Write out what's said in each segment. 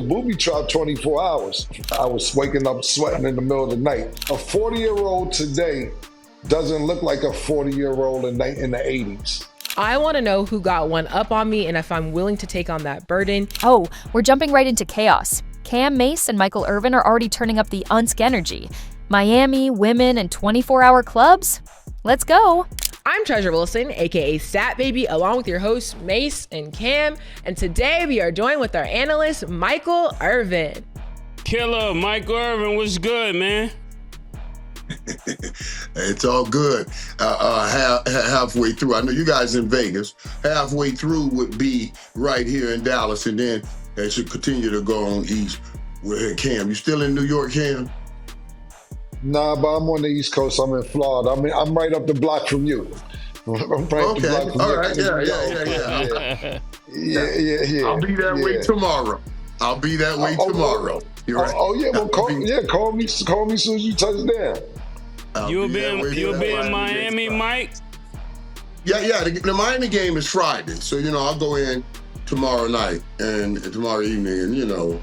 booby trap 24 hours. I was waking up sweating in the middle of the night. A 40-year-old today doesn't look like a 40-year-old in the 80s. I want to know who got one up on me and if I'm willing to take on that burden. Oh, we're jumping right into chaos. Cam Mase and Michael Irvin are already turning up the Unsk energy. Miami, women, and 24-hour clubs? Let's go. I'm Treasure Wilson, aka Stat Baby, along with your hosts Mase and Cam, and today we are joined with our analyst Michael Irvin. Killer, Michael Irvin, what's good, man? It's all good. Halfway through, I know you guys in Vegas. Halfway through would be right here in Dallas, and then it should continue to go on east. With Cam, you still in New York, Cam? Nah, but I'm on the East Coast. I'm in Florida. I'm right up the block from you. I'm right up the block from all right, Yeah. I'll be that way tomorrow. Tomorrow. You're right. Well, call me as soon as you touch down. You'll be in Miami, Mike? Yeah. The Miami game is Friday, so I'll go in tomorrow night and tomorrow evening, and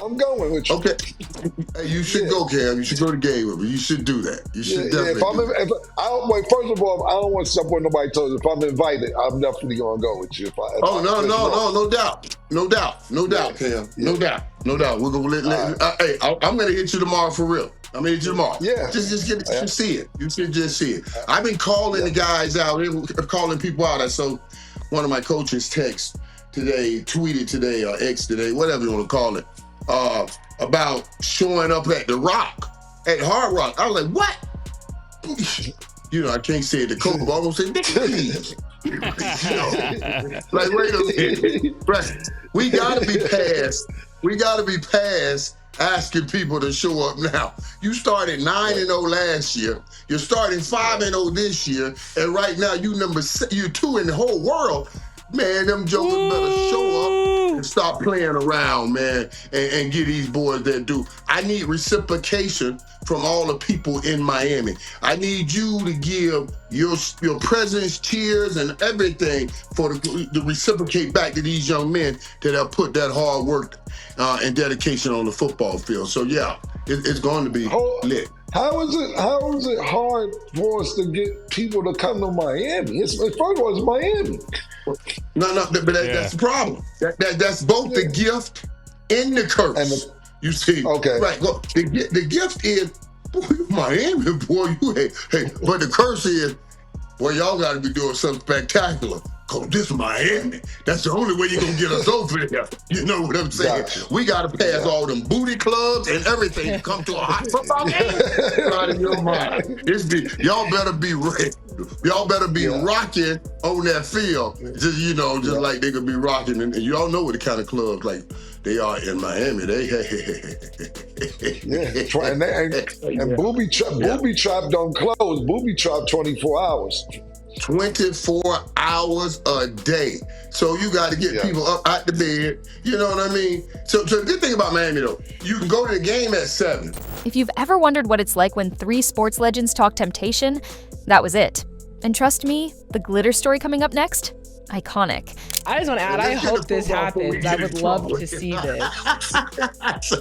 I'm going with you. Okay. Hey, you should go, Cam. You should go to the game with me. You should do that. You should definitely. First of all, I don't want to step on nobody's toes. If I'm invited, I'm definitely going to go with you. No doubt, Cam. No doubt. We're gonna hey, I'm gonna hit you tomorrow for real. I'm gonna hit you tomorrow. Yeah. Just get it. See it. You should just see it. I've been calling the guys out, calling people out. I saw one of my coaches tweeted today, or X today, whatever you want to call it. About showing up at the Rock, at Hard Rock. I was like, what? I can't say it to coach, but I'm gonna say, please. Like, wait a minute. Right. We gotta be past asking people to show up now. You started 9-0 last year. You're starting 5-0 this year, and right now you're 2 in the whole world. Man, them jokers better show up and stop playing around, man, and get these boys that do. I need reciprocation from all the people in Miami. I need you to give your presence, cheers, and everything to reciprocate back to these young men that have put that hard work and dedication on the football field. So yeah, it's going to be lit. How is it hard for us to get people to come to Miami? First of all, it's Miami. No, but that's the problem. That's both the gift and the curse. You see, okay, right? Look, the gift is, boy, Miami, boy. But the curse is, boy, y'all got to be doing something spectacular. Cause this is Miami. That's the only way you're gonna get us over there. You know what I'm saying? Gotcha. We gotta pass all them booty clubs and everything to come to a hot football game. Out of your mind. Y'all better be ready. Y'all better be rocking on that field. Just like they could be rocking. And y'all know what the kind of clubs like they are in Miami. And booby trap don't close. Booby trap 24 hours. 24 hours a day. So you got to get people up out the bed. You know what I mean? So the good thing about Miami, though, you can go to the game at 7. If you've ever wondered what it's like when 3 sports legends talk temptation, that was it. And trust me, the glitter story coming up next, iconic. I just want to add, I hope this happens. I would love to see this.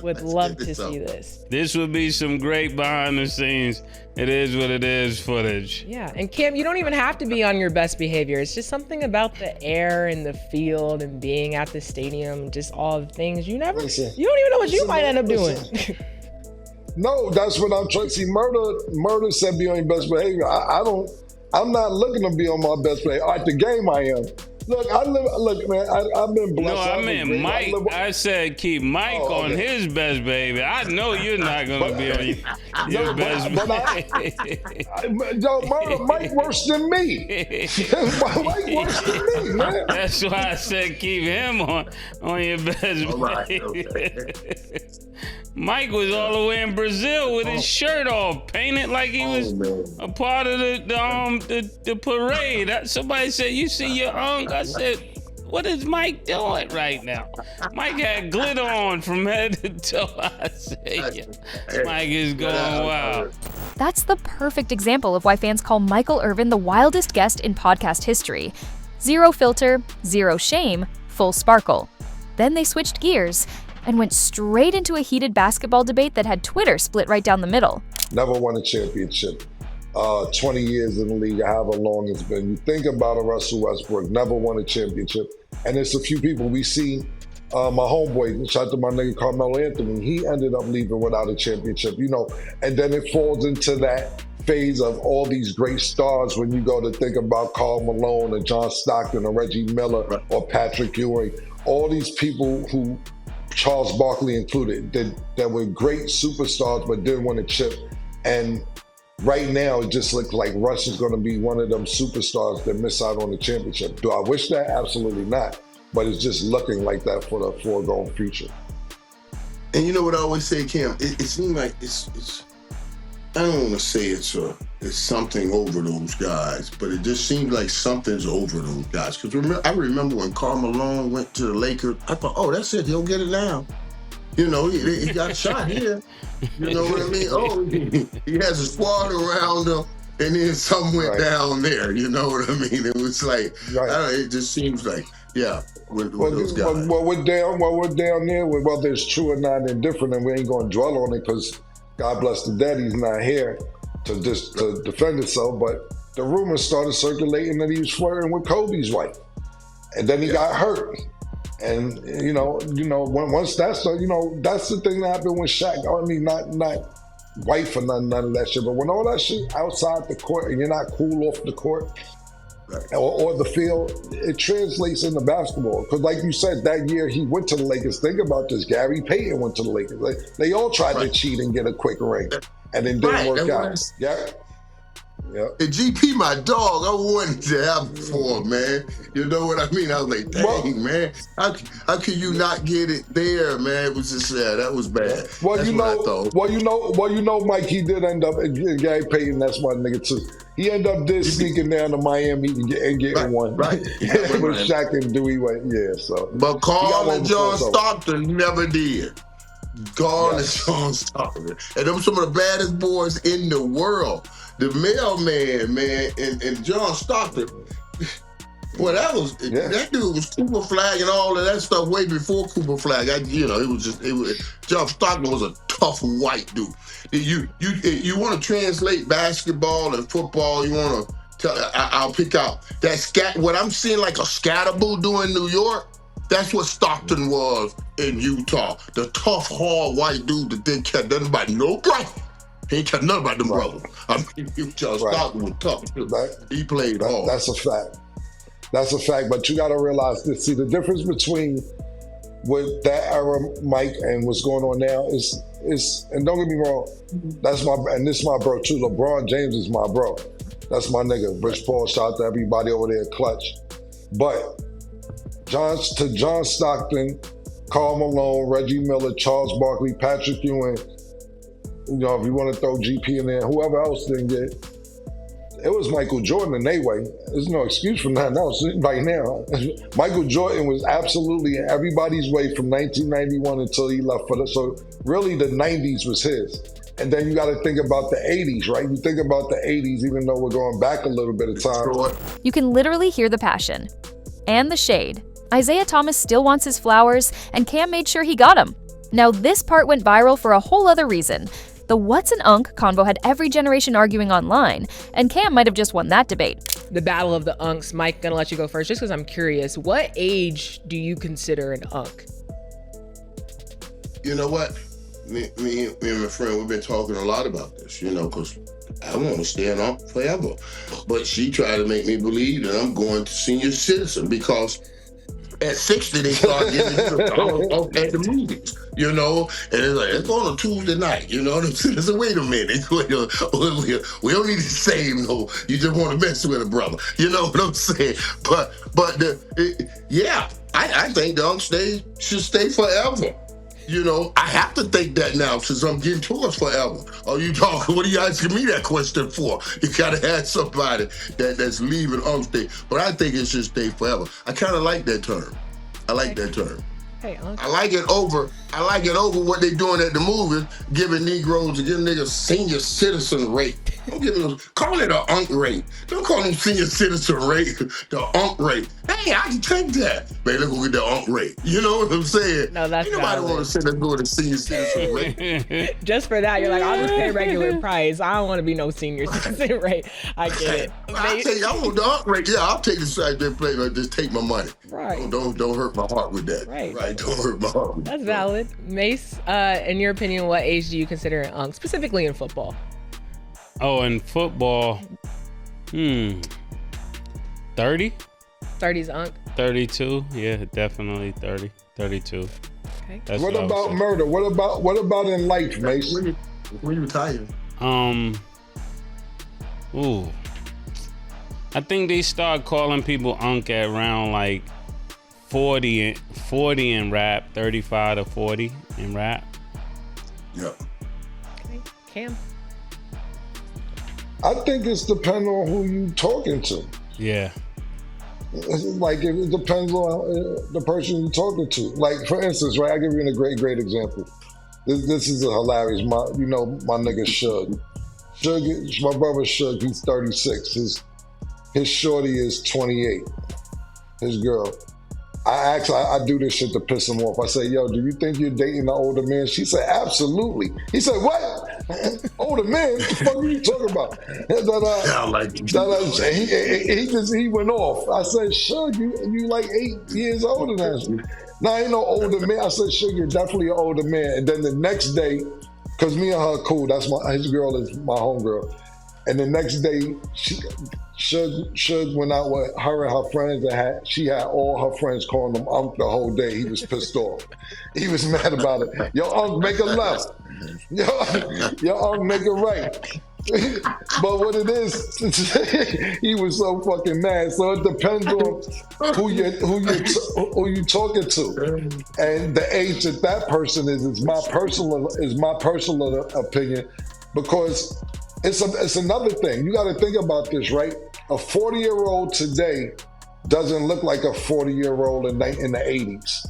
Would love to see this. This would be some great behind the scenes. It is what it is footage. Yeah, and Cam, you don't even have to be on your best behavior. It's just something about the air and the field and being at the stadium, just all the things. You don't even know what you might end up doing. No, that's what I'm trying to see. Murder said be on your best behavior. I'm not looking to be on my best behavior. At the game I am. Look, man, I've been blessed. No, I meant Mike. I said keep Mike on his best behavior. I know you're not going to be on your best behavior. Mike worse than me. Mike worse than me, man. That's why I said keep him on your best behavior. Okay. Mike was all the way in Brazil with his shirt off, painted like he was a part of the parade. Somebody said, "You see your uncle?" I said, "What is Mike doing right now?" Mike had glitter on from head to toe. I said, Mike is going wild. That's the perfect example of why fans call Michael Irvin the wildest guest in podcast history. Zero filter, zero shame, full sparkle. Then they switched gears and went straight into a heated basketball debate that had Twitter split right down the middle. Never won a championship. 20 years in the league, however long it's been. You think about a Russell Westbrook, never won a championship. And there's a few people we see. My homeboy, shout out to my nigga Carmelo Anthony, he ended up leaving without a championship, and then it falls into that phase of all these great stars when you go to think about Karl Malone or John Stockton or Reggie Miller or Patrick Ewing, all these people who, Charles Barkley included, that were great superstars but didn't win a chip. And right now, it just looks like Russ is going to be one of them superstars that miss out on the championship. Do I wish that? Absolutely not. But it's just looking like that for the foregone future. And you know what I always say, Cam? It seems like it's. I don't want to say it's something over those guys, but it just seems like something's over those guys. Because I remember when Karl Malone went to the Lakers, I thought, oh, that's it, he'll get it now. He got shot here. You know what I mean? Oh, he has a squad around him, and then something went down there. You know what I mean? It was like, it just seems like, with those guys. Well, we're down there, whether it's true or not, indifferent, and we ain't going to dwell on it because God bless the dead, he's not here to defend himself. But the rumors started circulating that he was flirting with Kobe's wife, and then he got hurt. And once that started, that's the thing that happened with Shaq. I mean, not wife or none of that shit, but when all that shit outside the court and you're not cool off the court or the field, it translates into basketball. Because like you said, that year he went to the Lakers. Think about this: Gary Payton went to the Lakers. They all tried to cheat and get a quick ring, and it didn't work out. Yeah. And GP, my dog, I wanted to have him for him, man. You know what I mean? I was like, dang, man, how can you not get it there, man? It was just that was bad. Well, that's Mike, he did end up. Gary Payton, that's my nigga too. He ended up sneaking down to Miami and getting one. Right. With Shaq and Dewey went, so. But Carl and John Stockton never did. Carl and John Stockton. And them some of the baddest boys in the world. The mailman, man, and John Stockton. Well, that dude was Cooper Flag and all of that stuff way before Cooper Flag. John Stockton was a tough white dude. You want to translate basketball and football? You want to? I'll pick out that what I'm seeing like a scatterboo in New York. That's what Stockton was in Utah. The tough, hard white dude that didn't care nothing about no black. He ain't care nothing about them brothers. I mean, Utah Stockton was tough. He played hard. That's a fact. That's a fact. But you got to realize this. See, the difference between what that era, Mike, and what's going on now is, and don't get me wrong, this is my bro too. LeBron James is my bro. That's my nigga. Rich Paul, shout out to everybody over there at Clutch. But John Stockton, Karl Malone, Reggie Miller, Charles Barkley, Patrick Ewing, if you want to throw GP in there, whoever else didn't get it was Michael Jordan in their way. There's no excuse for nothing else right now. Michael Jordan was absolutely in everybody's way from 1991 until he left for us. So really the 90s was his. And then you got to think about the 80s, right? You think about the 80s, even though we're going back a little bit of time. You can literally hear the passion and the shade. Isaiah Thomas still wants his flowers, and Cam made sure he got them. Now, this part went viral for a whole other reason. The What's an Unk convo had every generation arguing online, and Cam might have just won that debate. The battle of the unks. Mike, gonna let you go first just because I'm curious. What age do you consider an unk? You know what? Me and my friend, we've been talking a lot about this, because I want to stay an unk forever. But she tried to make me believe that I'm going to senior citizen because at 60, they start giving you the dollar at the movies, and it's like, it's on a Tuesday night, you know what I'm saying? So wait a minute, we don't need to save you just want to mess with a brother, you know what I'm saying? But I think the unks should stay forever. I have to think that now since I'm getting towards forever. Are you talking? What are you asking me that question for? You gotta have somebody that's leaving stay. But I think it should stay forever. I kind of like that term. I like that term. Hey, I like it over what they doing at the movies, giving Negroes and giving niggas senior citizen rate. Don't give them, call it an unk rate. Don't call them senior citizen rate, the unk rate. Hey, I can take that. Man, let's go get the unk rate. You know what I'm saying? No, that's Ain't nobody want to sit there and go to senior citizen rate. Just for that, you're like, I'll just pay regular price. I don't want to be no senior citizen rate. I get it. I'll tell you, I want the unk rate. Yeah, I'll take the side there play. Just take my money. Right. Don't hurt my heart with that. Right. Don't hurt my heart with That's valid. Mase, in your opinion, what age do you consider an unk, specifically in football? Oh, in football, 30? 30's unk. 32? Yeah, definitely 30. 32. Okay. That's What I would about say. murder? What about in life, Mase? When you retire. I think they start calling people unk at around like 40 in rap, 35 to 40 in rap. Yep. Okay. Cam. I think it's depending on who you talking to. Yeah. It's like it depends on the person you're talking to. Like for instance, right? I'll give you a great example. This is a hilarious. My nigga Shug. My brother Shug. He's 36. His shorty is 28. His girl. I do this shit to piss him off. I say, yo, do you think you're dating an older man? She said, absolutely. He said, what? Older man? What the fuck are you talking about? He went off. I said, sure, you like 8 years older than me. Nah, ain't no older man. I said, sure, you're definitely an older man. And then the next day, because me and her are cool, his girl is my homegirl. And the next day, Shug went out with her and her friends, and she had all her friends calling him Unc the whole day. He was pissed off. He was mad about it. Yo, Unc, make a left. Yo, Unc, make it right. But what it is, he was so fucking mad. So it depends on who you talking to, and the age that person is my personal opinion, because it's another thing. You got to think about this, right? A 40-year-old today doesn't look like a 40-year-old in the 80s.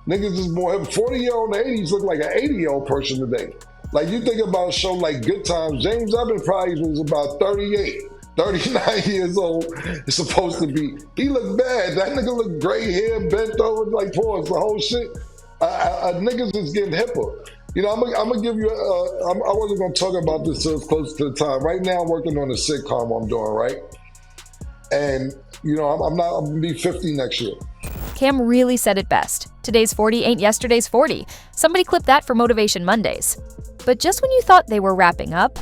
Niggas is more 40-year-old in the 80s look like an 80-year-old person today. Like you think about a show like Good Times, James Evans probably was about 38, 39 years old. It's supposed to be. He looked bad. That nigga looked gray hair, bent over, like pause, the whole shit. Niggas is getting hipper. You know, I'm gonna give you. I wasn't gonna talk about this till it's close to the time. Right now, I'm working on a sitcom I'm doing, right? And you know, I'm gonna be 50 next year. Cam really said it best. Today's 40 ain't yesterday's 40. Somebody clipped that for Motivation Mondays. But just when you thought they were wrapping up,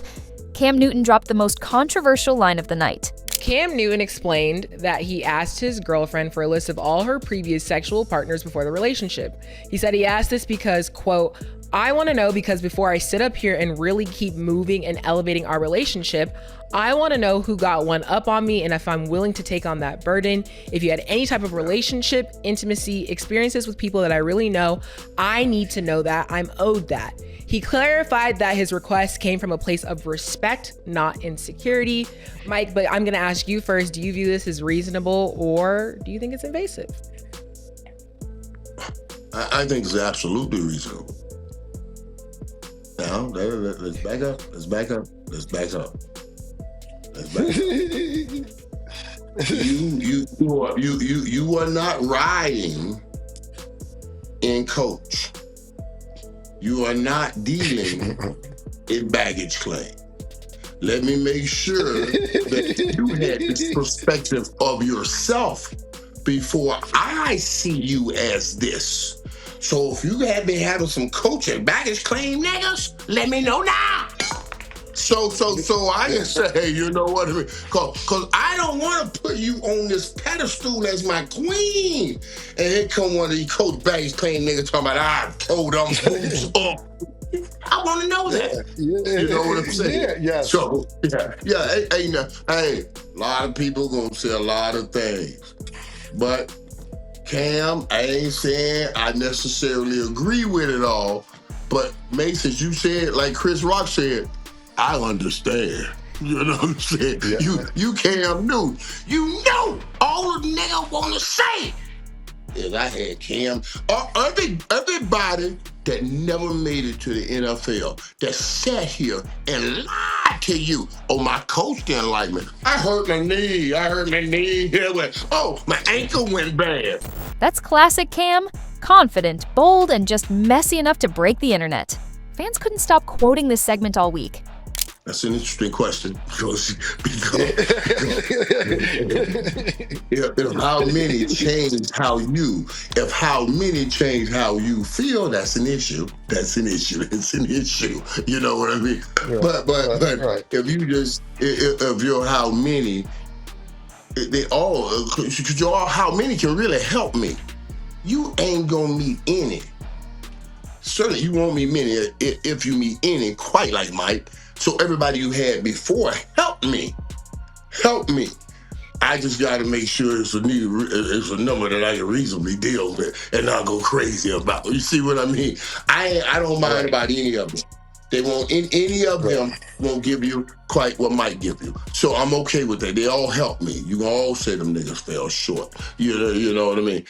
Cam Newton dropped the most controversial line of the night. Cam Newton explained that he asked his girlfriend for a list of all her previous sexual partners before the relationship. He said he asked this because, quote, I want to know because before I sit up here and really keep moving and elevating our relationship, I want to know who got one up on me and if I'm willing to take on that burden. If you had any type of relationship, intimacy, experiences with people that I really know, I need to know that. I'm owed that. He clarified that his request came from a place of respect, not insecurity. Mike, but I'm going to ask you first, do you view this as reasonable or do you think it's invasive? I think it's absolutely reasonable. Now, let's back up. You are not riding in coach. You are not dealing in baggage claim. Let me make sure that you had this perspective of yourself before I see you as this. So if you have been having some coaching baggage claim niggas, let me know now. So I can say, hey, you know what I mean? Cause I don't want to put you on this pedestal as my queen. And here come one of these coach baggage claim niggas talking about, I told them boobs up. I want to know that. You know what I'm saying? Yeah. So, hey, a lot of people gonna say a lot of things. But Cam, I ain't saying I necessarily agree with it all, but Mase, as you said, like Chris Rock said, I understand. You know what I'm saying? Yeah. You Cam Newton. You know all the nigga wanna say is I had Cam. Other everybody that never made it to the NFL, that sat here and lied to you. Oh, my coach didn't like me. I hurt my knee. Oh, my ankle went bad. That's classic Cam. Confident, bold, and just messy enough to break the internet. Fans couldn't stop quoting this segment all week. That's an interesting question because if how many change how you, if how many change how you feel, that's an issue. It's an issue. You know what I mean? Right. But if you just, if you're how many, they all, because you're all how many can really help me. You ain't gonna meet any. Certainly you won't meet many if you meet any quite like Mike. So everybody you had before, help me. I just got to make sure it's a number that I can reasonably deal with and not go crazy about. You see what I mean? I don't mind about any of them. They won't. Any of them won't give you quite what Mike give you. So I'm okay with that. They all help me. You can all say them niggas fell short. You know what I mean?